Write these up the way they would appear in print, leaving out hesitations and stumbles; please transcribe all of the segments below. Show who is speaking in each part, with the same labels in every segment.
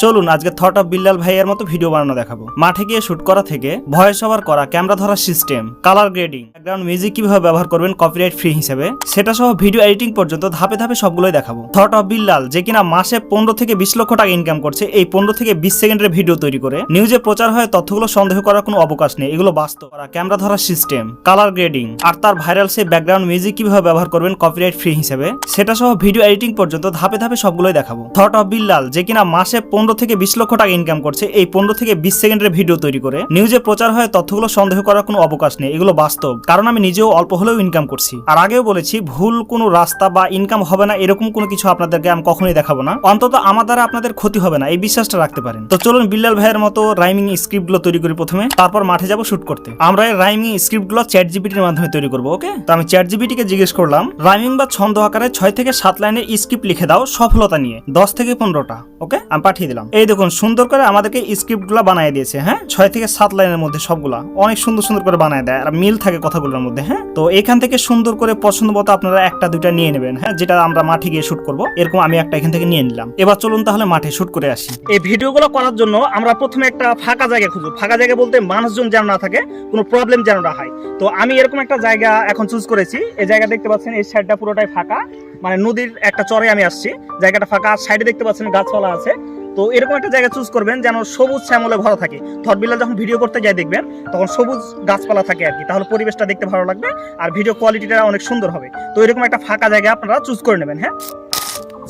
Speaker 1: চলুন আজকে thought of Billal ভাইয়ের মতো ভিডিও বানানো দেখাবো। মাঠে গিয়ে শুট করা থেকে ভয়েস ওভার করা, ক্যামেরা ধরার system, colour grading, background music কিভাবে ব্যবহার করবেন কপিরাইট ফ্রি হিসেবে, সেটা সহ ভিডিও এডিটিং পর্যন্ত ধাপে ধাপে সবগুলোই দেখাবো। থট অফ বিল্লাল যে কিনা মাসে 15 থেকে 20 লক্ষ টাকা ইনকাম করছে এই 15 থেকে 20 সেকেন্ডের ভিডিও তৈরি করে নিউজে প্রচার হয়, তথ্যগুলো সন্দেহ করার কোনো অবকাশ নেই, এগুলো বাস্তব। ক্যামেরা ধরার সিস্টেম, কালার গ্রেডিং আর তার ভাইরাল সেই ব্যাকগ্রাউন্ড মিউজিক কিভাবে ব্যবহার করবেন কপিরাইট ফ্রি হিসেবে, সেটা সহ ভিডিও এডিটিং পর্যন্ত ধাপে ধাপে সবগুলোই দেখাবো। থট অফ বিল্লাল যে কিনা মাসে 15 থেকে 20 লক্ষ টাকা ইনকাম করছে এই 15 থেকে 20 সেকেন্ডের ভিডিও তৈরি করে নিউজে প্রচার হয়, তথ্যগুলো সন্দেহ করার কোনো অবকাশ নেই, এগুলো বাস্তব। কারণ আমি নিজেও অল্প হলেও ইনকাম করছি। আর আগেও বলেছি, ভুল কোনো রাস্তা বা ইনকাম হবে না এরকম কোনো কিছু আপনাদেরকে আমি কখনোই দেখাবো না। অন্তত আমার দ্বারা আপনাদের ক্ষতি হবে না, এই বিশ্বাসটা রাখতে পারেন। তো চলুন বিল্লাল ভাইয়ের মতো রাইমিং স্ক্রিপ্টগুলো তৈরি করি প্রথমে, তারপর মাঠে যাব শুট করতে। আমরা এই রাইমিং স্ক্রিপ্টগুলো চ্যাট জিপিটির মাধ্যমে তৈরি করবো। ওকে, তো আমি চ্যাট জিপিটিকে জিজ্ঞেস করলাম রাইমিং বা ছন্দ আকারে 6 থেকে 7 লাইনের স্ক্রিপ্ট লিখে দাও সফলতা নিয়ে, 10 থেকে 15টা। ওকে, আমি পাঠিয়ে দিলাম। এই দেখুন সুন্দর করে আমাদেরকে স্ক্রিপ্টগুলো বানিয়ে দিয়েছে। হ্যাঁ, 6 থেকে 7 লাইনের মধ্যে সবগুলা অনেক সুন্দর সুন্দর করে বানায় দেয়, আর মিল থাকে কথাগুলোর মধ্যে। হ্যাঁ, তো এখান থেকে সুন্দর করে পছন্দ মতো আপনারা একটা দুইটা নিয়ে নেবেন। হ্যাঁ, যেটা আমরা মাঠে গিয়ে শুট করব, এরকম আমি একটা এখান থেকে নিয়ে নিলাম। এবার চলুন তাহলে মাঠে শুট করে আসি। এই ভিডিওগুলো করার জন্য আমরা প্রথমে একটা ফাঁকা জায়গা খুঁজব। ফাঁকা জায়গা বলতে মানুষজন যেন না থাকে, কোনো প্রবলেম যেন না হয়। তো আমি এরকম একটা জায়গা এখন চুজ করেছি। এই জায়গা দেখতে পাচ্ছেন, এই সাইডটা পুরোটাই ফাঁকা, মানে নদীর একটা চরে আমি আসছি, জায়গাটা ফাঁকা। আর সাইডে দেখতে পাচ্ছেন গাছপালা আছে। তো এরকম একটা জায়গা চুজ করবেন যেন সবুজ শ্যামলে ভরা থাকে। থট বিল্লাল যখন ভিডিও করতে যায় দেখবেন তখন সবুজ গাছপালা থাকে আর কি, তাহলে পরিবেশটা দেখতে ভালো লাগবে আর ভিডিও কোয়ালিটিটা অনেক সুন্দর হবে। তো এরকম একটা ফাঁকা জায়গা আপনারা চুজ করে নেবেন। হ্যাঁ,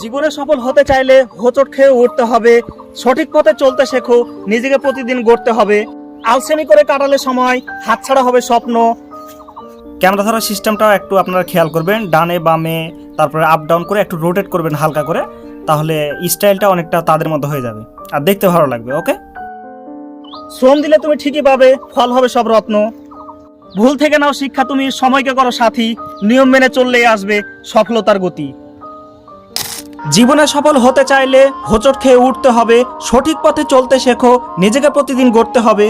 Speaker 1: জীবনে সফল হতে চাইলে হোঁচট খেয়ে উঠতে হবে, সঠিক পথে চলতে শেখো, নিজেকে প্রতিদিন গড়তে হবে, আলসেমি করে কাটালে সময়, হাতছাড়া হবে স্বপ্ন। ক্যামেরা ধরার সিস্টেমটাও একটু আপনারা খেয়াল করবেন, ডানে বামে তারপরে আপ ডাউন করে একটু রোটেট করবেন হালকা করে, তাহলে স্টাইলটা অনেকটা তাদের মতো হয়ে যাবে আর দেখতে ভালো লাগবে। ওকে, শ্রম দিলে তুমি ঠিকই পাবে, ফল হবে সব রত্ন। ভুল থেকে নাও শিক্ষা, তুমি সময়কে করো সাথী, নিয়ম মেনে চললেই আসবে সফলতার গতি। জীবনে সফল হতে চাইলে হোঁচট খেয়ে উঠতে হবে, সঠিক পথে চলতে শেখো, নিজেকে প্রতিদিন গড়তে হবে,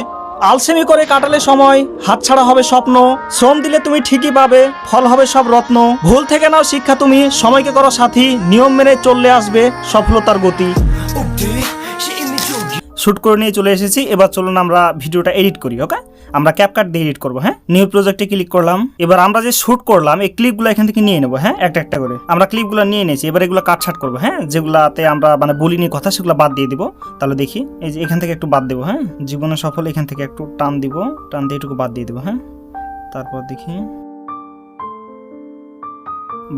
Speaker 1: আলসেমি করে কাটালে সময়, হাতছাড়া হবে স্বপ্ন। শ্রম দিলে তুমি ঠিকই পাবে, ফল হবে সব রত্ন। ভুল থেকে নাও শিক্ষা, তুমি সময়কে করো সাথী, নিয়ম মেনে চললে আসবে সফলতার গতি। শুট করে নিয়ে চলে এসেছি। এবার চলুন আমরা ভিডিওটা এডিট করি। ওকে, আমরা ক্যাপকাট দিয়ে এডিট করবো। হ্যাঁ, নিউ প্রজেক্টে ক্লিক করলাম। এবার আমরা যে শুট করলাম এই ক্লিপগুলো এখান থেকে নিয়ে নেবো। হ্যাঁ, একটা একটা করে আমরা ক্লিপগুলো নিয়ে নিয়েছি। এবার এগুলো কাটছাট করবো। হ্যাঁ, যেগুলাতে আমরা মানে বলিনি কথা সেগুলো বাদ দিয়ে দিব। তাহলে দেখি, এই যে এখান থেকে একটু বাদ দেবো। হ্যাঁ, জীবনে সফল এখান থেকে একটু টান দিব, টান দিয়ে এটুকু বাদ দিয়ে দেবো। হ্যাঁ, তারপর দেখি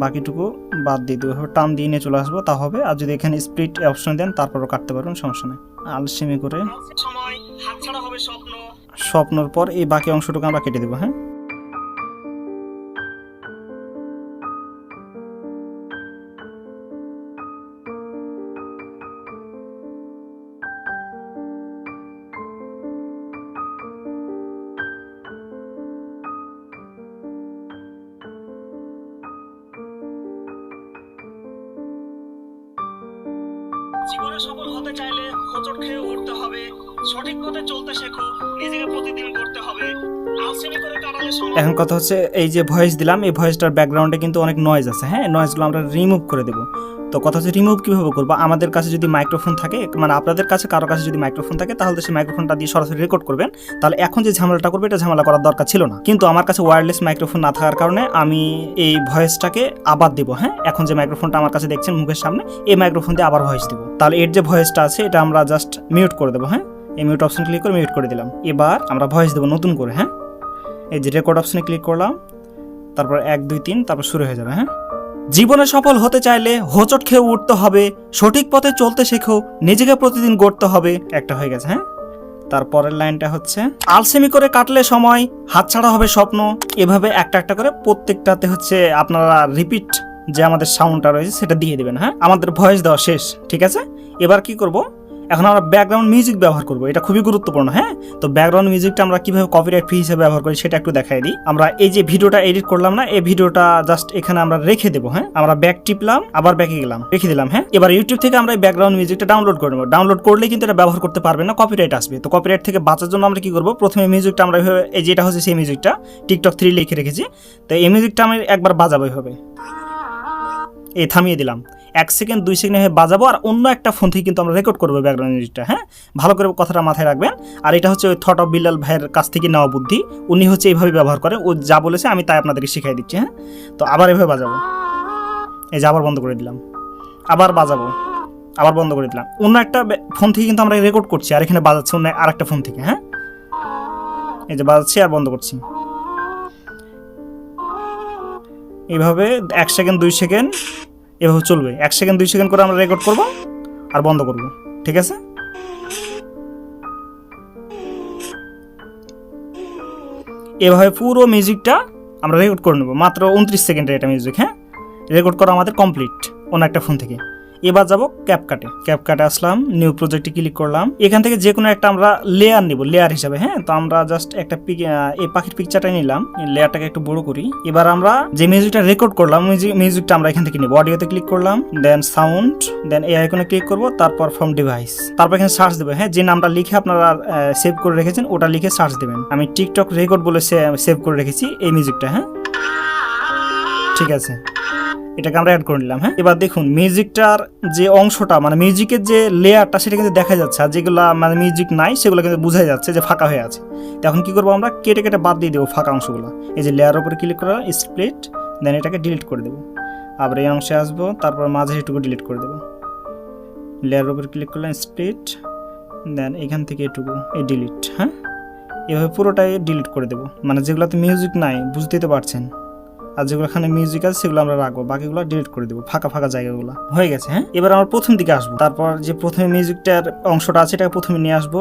Speaker 1: বাকিটুকু বাদ দিয়ে দেবো, টান দিয়ে নিয়ে চলে আসবো, তা হবে। আর যদি এখানে স্প্লিট অপশন দেন তারপরও কাটতে পারবেন, সমস্যা নেই। আলসেমি করে স্বপ্নর পর এই বাকি অংশটুকু আমরা কেটে দেবো। হ্যাঁ, জীবনে সফল হতে চাইলে হোঁচট খেয়ে উঠতে হবে, সঠিক পথে চলতে শেখো, নিজেকে প্রতিদিন গড়তে হবে, আলসেমি করে কাটালে সময়। এখন কথা হচ্ছে, এই যে ভয়েস দিলাম এই ভয়েসটার ব্যাকগ্রাউন্ডে কিন্তু অনেক নয়েজ আছে। হ্যাঁ, নয়েজগুলো আমরা রিমুভ করে দেবো। তো কথা হচ্ছে রিমুভ কীভাবে করবো, আমাদের কাছে যদি মাইক্রোফোন থাকে, মানে আপনাদের কাছে কারো কাছে যদি মাইক্রোফোন থাকে তাহলে সেই মাইক্রোফোনটা দিয়ে সরাসরি রেকর্ড করবেন, তাহলে এখন যে ঝামেলাটা করবে এটা ঝামেলা করার দরকার ছিল না। কিন্তু আমার কাছে ওয়্যারলেস মাইক্রোফোন না থাকার কারণে আমি এই ভয়েসটাকে আবার দেবো। হ্যাঁ, এখন যে মাইক্রোফোনটা আমার কাছে দেখছেন মুখের সামনে, এই মাইক্রোফোন দিয়ে আবার ভয়েস দেবো। তাহলে এর যে ভয়েসটা আছে এটা আমরা জাস্ট মিউট করে দেবো। হ্যাঁ, এই মিউট অপশন ক্লিক করে মিউট করে দিলাম। এবার আমরা ভয়েস দেবো নতুন করে। হ্যাঁ, এই যে রেকর্ড অপশনে ক্লিক করলাম, তারপর 1 2 3 তারপর শুরু হয়ে যাবে। হ্যাঁ, জীবনে সফল হতে চাইলে হোঁচট খেয়ে উঠতে হবে, সঠিক পথে চলতে শেখো, নিজেকে প্রতিদিন গড়তে হবে। একটা হয়ে গেছে। হ্যাঁ, তারপরের লাইনটা হচ্ছে আলসেমি করে কাটলে সময়, হাতছাড়া হবে স্বপ্ন। এভাবে একটা একটা করে প্রত্যেকটাতে হচ্ছে আপনারা রিপিট যে আমাদের সাউন্ডটা রয়েছে সেটা দিয়ে দেবেন। হ্যাঁ, আমাদের ভয়েস দেওয়া শেষ। ঠিক আছে, এবার কি করব, এখন আমরা ব্যাকগ্রাউন্ড মিউজিক ব্যবহার করব, এটা খুবই গুরুত্বপূর্ণ। হ্যাঁ, তো ব্যাকগ্রাউন্ড মিউজিকটা আমরা কিভাবে কপিরাইট ফ্রি হিসেবে ব্যবহার করি সেটা একটু দেখাই দিই। আমরা এই যে ভিডিওটা এডিট করলাম না, এই ভিডিওটা জাস্ট এখানে আমরা রেখে দেবো। হ্যাঁ, আমরা ব্যাক টিপলাম, আবার ব্যাকে গেলাম, রেখে দিলাম। হ্যাঁ, এবার ইউটিউব থেকে আমরা এই ব্যাকগ্রাউন্ড মিউজিকটা ডাউনলোড করে নেবো। ডাউনলোড করলে কিন্তু এটা ব্যবহার করতে পারবেন না, কপিরাইট আসবে। তো কপিরাইট থেকে বাঁচার জন্য আমরা কি করবো, প্রথমে মিউজিকটা আমরা এই যেটা হচ্ছে সেই মিউজিকটা টিকটক 3 লিখে রেখেছি, তো এই মিউজিকটা আমি একবার বাজাবো এইভাবে। এই থামিয়ে দিলাম। 1 সেকেন্ড 2 সেকেন্ড বাজাবো আর অন্য একটা ফোন থেকে কিন্তু আমরা রেকর্ড করবো ব্যাকগ্রাউন্ড মিউজিকটা। হ্যাঁ, ভালো করে কথাটা মাথায় রাখবেন। আর এটা হচ্ছে ওই থট অফ বিল্লাল ভাইয়ের কাছ থেকে নেওয়া বুদ্ধি। উনি হচ্ছে এইভাবে ব্যবহার করে, ও যা বলেছে আমি তাই আপনাদেরকে শিখিয়ে দিচ্ছি। হ্যাঁ, তো আবার এভাবে বাজাবো, এই যে আবার বন্ধ করে দিলাম, আবার বাজাবো, আবার বন্ধ করে দিলাম। অন্য একটা ফোন থেকে কিন্তু আমরা রেকর্ড করছি আর এখানে বাজাচ্ছি অন্য আরেকটা ফোন থেকে। হ্যাঁ, এই যে বাজাচ্ছি আর বন্ধ করছি, এইভাবে 1 সেকেন্ড 2 সেকেন্ড এভাবে চলবে। 1 সেকেন্ড 2 সেকেন্ড করে আমরা রেকর্ড করব আর বন্ধ করব, ঠিক আছে? এভাবে পুরো মিউজিকটা আমরা রেকর্ড করে নেব, মাত্র 29 সেকেন্ডের এটা মিউজিক। হ্যাঁ, রেকর্ড করা আমাদের কমপ্লিট অন্য একটা ফোন থেকে। এবার যাব ক্যাপকাটে আসলাম, নিউ প্রজেক্টে ক্লিক করলাম। এখান থেকে যে কোনো একটা আমরা লেয়ার নিব, লেয়ার হিসাবে। হ্যাঁ, তো আমরা জাস্ট একটা এই পাখির পিকচারটা নিলাম, লেয়ারটাকে একটু বড় করি। এবার আমরা যে মিউজিকটা রেকর্ড করলাম মিউজিকটা আমরা এখান থেকে নিব। অডিওতে ক্লিক করলাম, দেন সাউন্ড, দেন এই আইকনে ক্লিক করব, তারপর ফ্রম ডিভাইস, তারপর এখানে সার্চ দেবেন। হ্যাঁ, যে নামটা লিখে আপনারা সেভ করে রেখেছেন ওটা লিখে সার্চ দেবেন। আমি টিকটক রেকর্ড বলে সেভ করে রেখেছি এই মিউজিকটা। হ্যাঁ, ঠিক আছে, এটাকে আমরা অ্যাড করে নিলাম। হ্যাঁ, এবার দেখুন মিউজিকটার যে অংশটা মানে মিউজিকের যে লেয়ারটা সেটা কিন্তু দেখা যাচ্ছে, আর যেগুলো মানে মিউজিক নাই সেগুলো কিন্তু বোঝা যাচ্ছে যে ফাঁকা হয়ে আছে। এখন কি করবো, আমরা কেটে কেটে বাদ দিয়ে দেবো ফাঁকা অংশগুলো। এই যে লেয়ার উপরে ক্লিক করা, স্প্লিট, দেন এটাকে ডিলিট করে দেবো। আবার এই অংশে আসবো, তারপর মাঝে এটুকু ডিলিট করে দেবো। লেয়ারের উপরে ক্লিক করলাম, স্প্লিট, দেন এখান থেকে এটুকু এই ডিলিট। হ্যাঁ, এভাবে পুরোটাই ডিলিট করে দেবো, মানে যেগুলোতে মিউজিক নাই বুঝতেই তো পারছেন। আর যেগুলো এখানে মিউজিক আছে সেগুলো আমরা রাখবো, বাকিগুলো ডিলিট করে দেবো, ফাঁকা জায়গাগুলো হয়ে গেছে। হ্যাঁ, এবার আমরা প্রথম দিকে আসবো, তারপর যে প্রথমে মিউজিকটার অংশটা আছে এটাকে প্রথমে নিয়ে আসবো,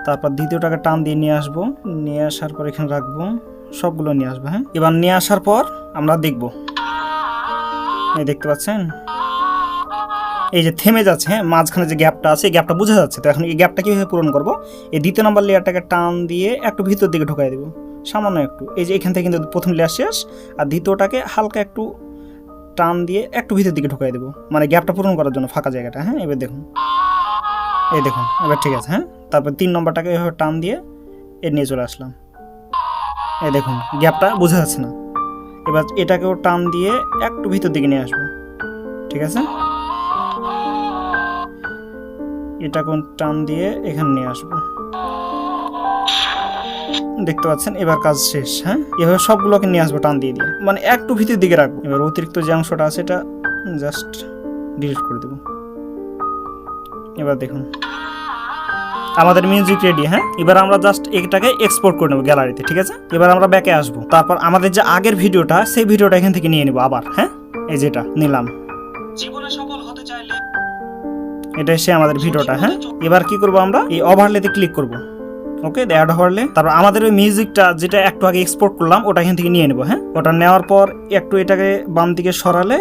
Speaker 1: তারপর দ্বিতীয়টাকে টান দিয়ে নিয়ে আসবো, নিয়ে আসার পর এখানে রাখবো, সবগুলো নিয়ে আসবো। হ্যাঁ, এবার নিয়ে আসার পর আমরা দেখবো, এই দেখতে পাচ্ছেন এই যে থেমে যাচ্ছে। হ্যাঁ, মাঝখানে যে গ্যাপটা আছে এই গ্যাপটা বোঝা যাচ্ছে। তো এখন এই গ্যাপটা কীভাবে পূরণ করবো, এই দ্বিতীয় নম্বর লেয়ারটাকে টান দিয়ে একটু ভিতর দিকে ঢোকাই দেবো, সামান্য একটু। এই যে এখান থেকে কিন্তু প্রথম লেয়ার শেষ, আর দ্বিতীয়টাকে হালকা একটু টান দিয়ে একটু ভিতর দিকে ঢোকাই দেবো, মানে গ্যাপটা পূরণ করার জন্য ফাঁকা জায়গাটা। হ্যাঁ, এবার দেখুন, এই দেখুন এবার ঠিক আছে। হ্যাঁ, তারপর 3 নম্বরটাকে এভাবে টান দিয়ে এর নিয়ে চলে আসলাম, এই দেখুন গ্যাপটা বোঝা যাচ্ছে না। এবার এটাকেও টান দিয়ে একটু ভিতর দিকে নিয়ে আসবো, ঠিক আছে? এটাকেও টান দিয়ে এখানে নিয়ে আসবো, দেখতে পাচ্ছেন। এবার কাজ শেষ। হ্যাঁ, এভাবে সবগুলোকে নিয়ে আসবো টান দিয়ে মানে একটু ভিতর দিকে রাখবো। এবার অতিরিক্ত যে অংশটা আছে এটা জাস্ট ডিলিট করে দেবো। এবার দেখুন আমাদের মিউজিক রেডি। হ্যাঁ, এবার আমরা জাস্ট এটাকে এক্সপোর্ট করে নেবো গ্যালারিতে, ঠিক আছে? এবার আমরা ব্যাকে আসবো, তারপর আমাদের যে আগের ভিডিওটা সেই ভিডিওটা এখান থেকে নিয়ে নেবো আবার। হ্যাঁ, এই যেটা নিলাম, জীবনে সফল হতে চাইলে এটা এসে আমাদের ভিডিওটা। হ্যাঁ, এবার কি করবো, আমরা এই ওভারলেতে ক্লিক করবো। ওকে, অ্যাড হওয়ারলে তারপর আমাদের ওই মিউজিকটা যেটা একটু আগে এক্সপোর্ট করলাম ওটা এখান থেকে নিয়ে নেবো। হ্যাঁ, ওটা নেওয়ার পর একটু এটাকে বাম দিকে সরালে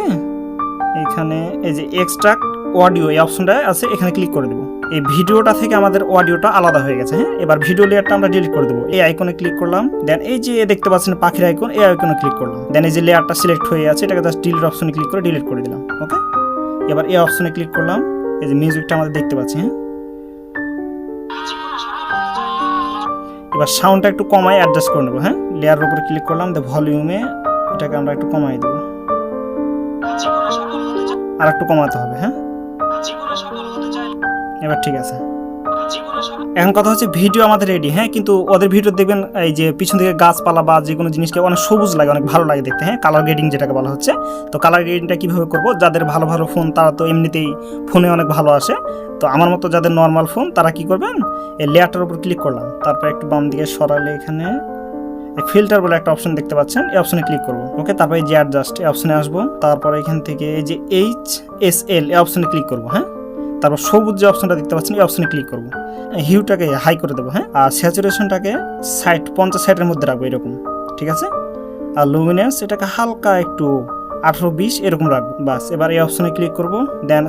Speaker 1: এখানে এই যে এক্সট্রাক্ট অডিও এই অপশনটা আছে, এখানে ক্লিক করে দেবো। এই ভিডিওটা থেকে আমাদের অডিওটা আলাদা হয়ে গেছে। হ্যাঁ, এবার ভিডিও লেয়ারটা আমরা ডিলিট করে দেবো। এই আইকনে ক্লিক করলাম, দেন এই যে দেখতে পাচ্ছেন পাখির আইকন, এই আইকনে ক্লিক করলাম, দেন এই যে লেয়ারটা সিলেক্ট হয়ে আছে এটাকে জাস্ট ডিলিট অপশনে ক্লিক করে ডিলিট করে দিলাম। ওকে, এবার এই অপশনে ক্লিক করলাম, এই যে মিউজিকটা আমাদের দেখতে পাচ্ছি। হ্যাঁ, এবার সাউন্ডটা একটু কমাই অ্যাডজাস্ট করে নেবো। হ্যাঁ, লেয়ারের উপরে ক্লিক করলাম, ভলিউমে এটাকে আমরা একটু কমাই দেবো, আর একটু কমাতে হবে। হ্যাঁ, এবার ঠিক আছে। এখন কথা হচ্ছে ভিডিও আমাদের রেডি। হ্যাঁ, কিন্তু ওদের ভিডিও দেখবেন এই যে পিছন থেকে গাছপালা বা যে কোনো জিনিসকে অনেক সবুজ লাগে, অনেক ভালো লাগে দেখতে। হ্যাঁ, কালার গ্রেডিং যেটাকে বলা হচ্ছে। তো কালার গ্রেডিংটা কীভাবে করবো, যাদের ভালো ফোন তারা তো এমনিতেই ফোনে অনেক ভালো আসে। তো আমার মতো যাদের নর্মাল ফোন তারা কি করবেন, এই লেয়ারটার উপর ক্লিক করলাম, তারপর একটু বাম দিকে সরালে এখানে ফিল্টার বলে একটা অপশন দেখতে পাচ্ছেন, এই অপশনে ক্লিক করবো। ওকে, তারপর এই যে অ্যাডজাস্ট এই অপশনে আসবো, তারপর এখান থেকে এই যে HSL এই অপশনে ক্লিক করবো। হ্যাঁ, তারপর সবুজ যে অপশনটা দেখতে পাচ্ছেন এই অপশনে ক্লিক করবো, হিউটাকে হাই করে দেবো। হ্যাঁ, আর স্যাচুরেশনটাকে 50-60-এর মধ্যে রাখবো এরকম, ঠিক আছে? আর লুমিনেন্স এটাকে হালকা একটু 18-20 এরকম রাখবো, বাস। এবার এই অপশনে ক্লিক করবো, দেন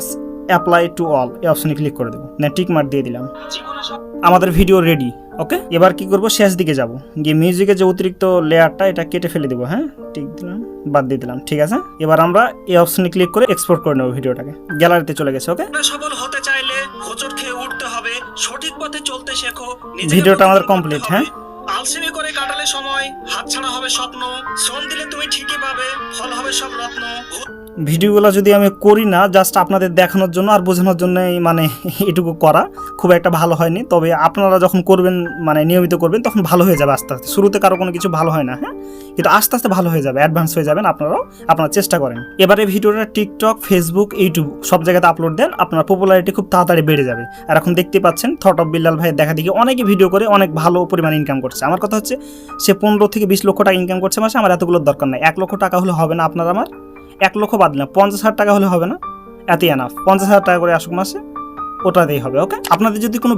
Speaker 1: অ্যাপ্লাই টু অল এই অপশনে ক্লিক করে দেবো, দেন টিক মার্ক দিয়ে দিলাম। আমাদের ভিডিও রেডি। ওকে, এবার কি করবো, শেষ দিকে যাব, গিয়ে মিউজিকের যে অতিরিক্ত লেয়ারটা এটা কেটে ফেলে দেবো। হ্যাঁ, টিক দিলাম, বাদ দিয়ে দিলাম, ঠিক আছে? এবার আমরা এই অপশনে ক্লিক করে এক্সপোর্ট করে নেবো ভিডিওটাকে, গ্যালারিতে চলে গেছে। ওকে, সফল হতে চাইলে হোঁচট খেয়ে উঠতে হবে, সঠিক পথে চলতে শেখো, ভিডিওটা আমাদের কমপ্লিট। হ্যাঁ, আলসেমি করে কাটালে সময়, হাতছাড়া হবে স্বপ্ন, শ্রম দিলে তুমি ঠিকই পাবে, ফল হবে সব রত্ন। ভিডিওগুলো যদি আমি করি না জাস্ট আপনাদের দেখানোর জন্য আর বোঝানোর জন্যই মানে এটুকু করা, খুব একটা ভালো হয়নি। তবে আপনারা যখন করবেন মানে নিয়মিত করবেন তখন ভালো হয়ে যাবে আস্তে আস্তে। শুরুতে কারো কোনো কিছু ভালো হয় না, হ্যাঁ, কিন্তু আস্তে আস্তে ভালো হয়ে যাবে, অ্যাডভান্স হয়ে যাবেন আপনারাও, আপনারা চেষ্টা করেন। এবারে ভিডিওটা টিকটক, ফেসবুক, ইউটিউব সব জায়গাতে আপলোড দেন, আপনার পপুলারিটি খুব তাড়াতাড়ি বেড়ে যাবে। আর এখন দেখতে পাচ্ছেন থট অফ বিল্লাল ভাইয়ের দেখা দেখি অনেকে ভিডিও করে অনেক ভালো পরিমাণে ইনকাম করছে। আমার কথা হচ্ছে সে 15 থেকে 20 লক্ষ টাকা ইনকাম করছে মাসে, আমার এতগুলোর দরকার নাই। 1 লক্ষ টাকা হলে হবে না আপনার আমার, 1 লক্ষ বাদ দিলাম, 50,000 টাকা হলে হবে না, এতই এনাফ। 50,000 টাকা করে আসুক মাসে, ওটাতেই হবে। ওকে, আপনাদের যদি কোনো